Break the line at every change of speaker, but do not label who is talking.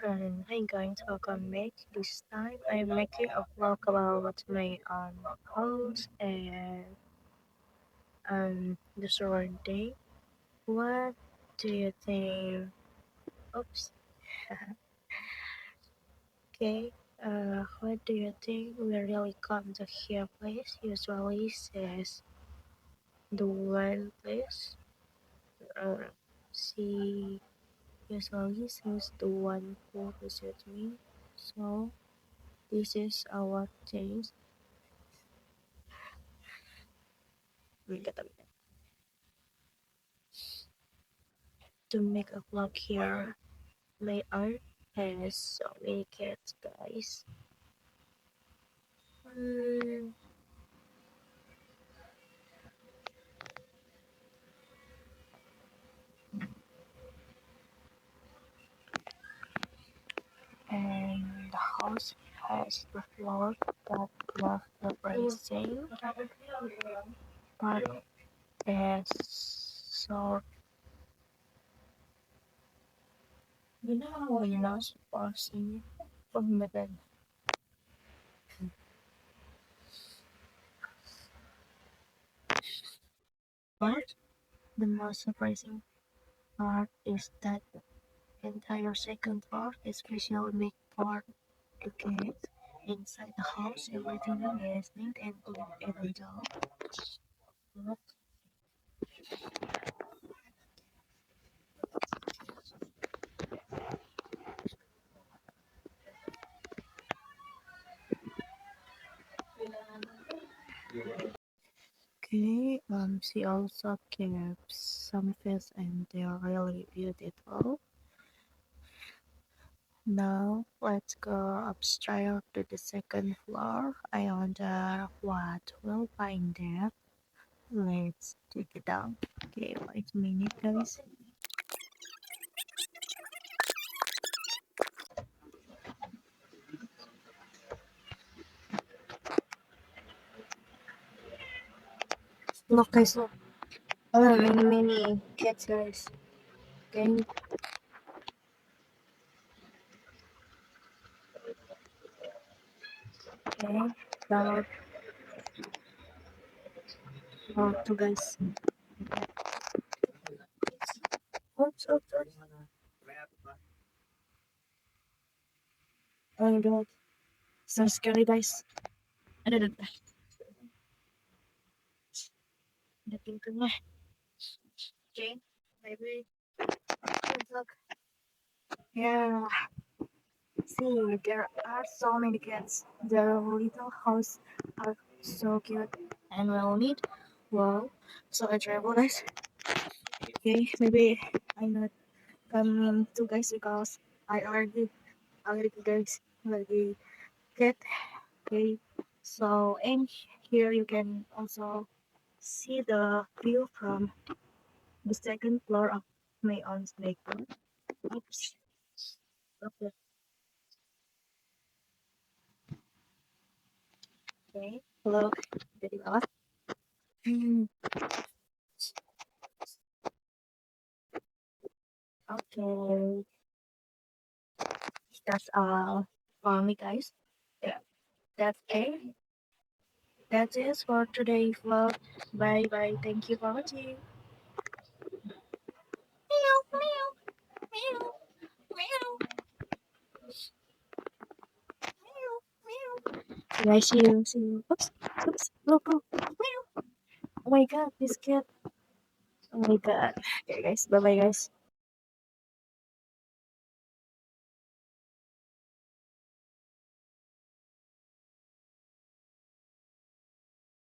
Hey guys, welcome back. This time I'm making a vlog about my house and the surrounding. What do you think? Oops. Okay. What do you think we really come to here place? Usually says the one place. Uh, she usually says the one who visits me. So this is our things. To make a vlog here. My aunt has so many cats, guys. Mm, and the house has the floor that was the bracing, but as so we're not supposing from the bed. But the most surprising part is that the entire second floor is specially made for the cats. Inside the house, everything is neat and clean, even though okay, she also keeps some fish and they're really beautiful. Now let's go upstairs to the second floor. I wonder what we'll find there. Let's check it out. Okay, wait a minute guys. Look guys, look. Oh, many cats guys. Okay, okay. Now, two guys. Oops, oops, oops. Oh my god. So scary guys. Ada pintunya. Okay, maybe let's look. Yeah, see, there are so many cats. Their little house are so cute and well neat. Wow, so adorable, guys. Okay, maybe I'm not coming to guys because I already guys already cat. Okay, so and here you can also see the view from the second floor of my aunt's bedroom. Oops. Okay. Okay. Hello. Dari bawah. Hmm. Okay. That's all for me, guys. Yeah. That's it. That's it for today's vlog. Bye bye. Thank you for watching. Meow, meow, meow, meow, meow, meow. Guys, see you. See you. Oops. Oops. Look, look. Meow. Oh my god, this cat. Oh my god. Okay, guys. Bye bye, guys.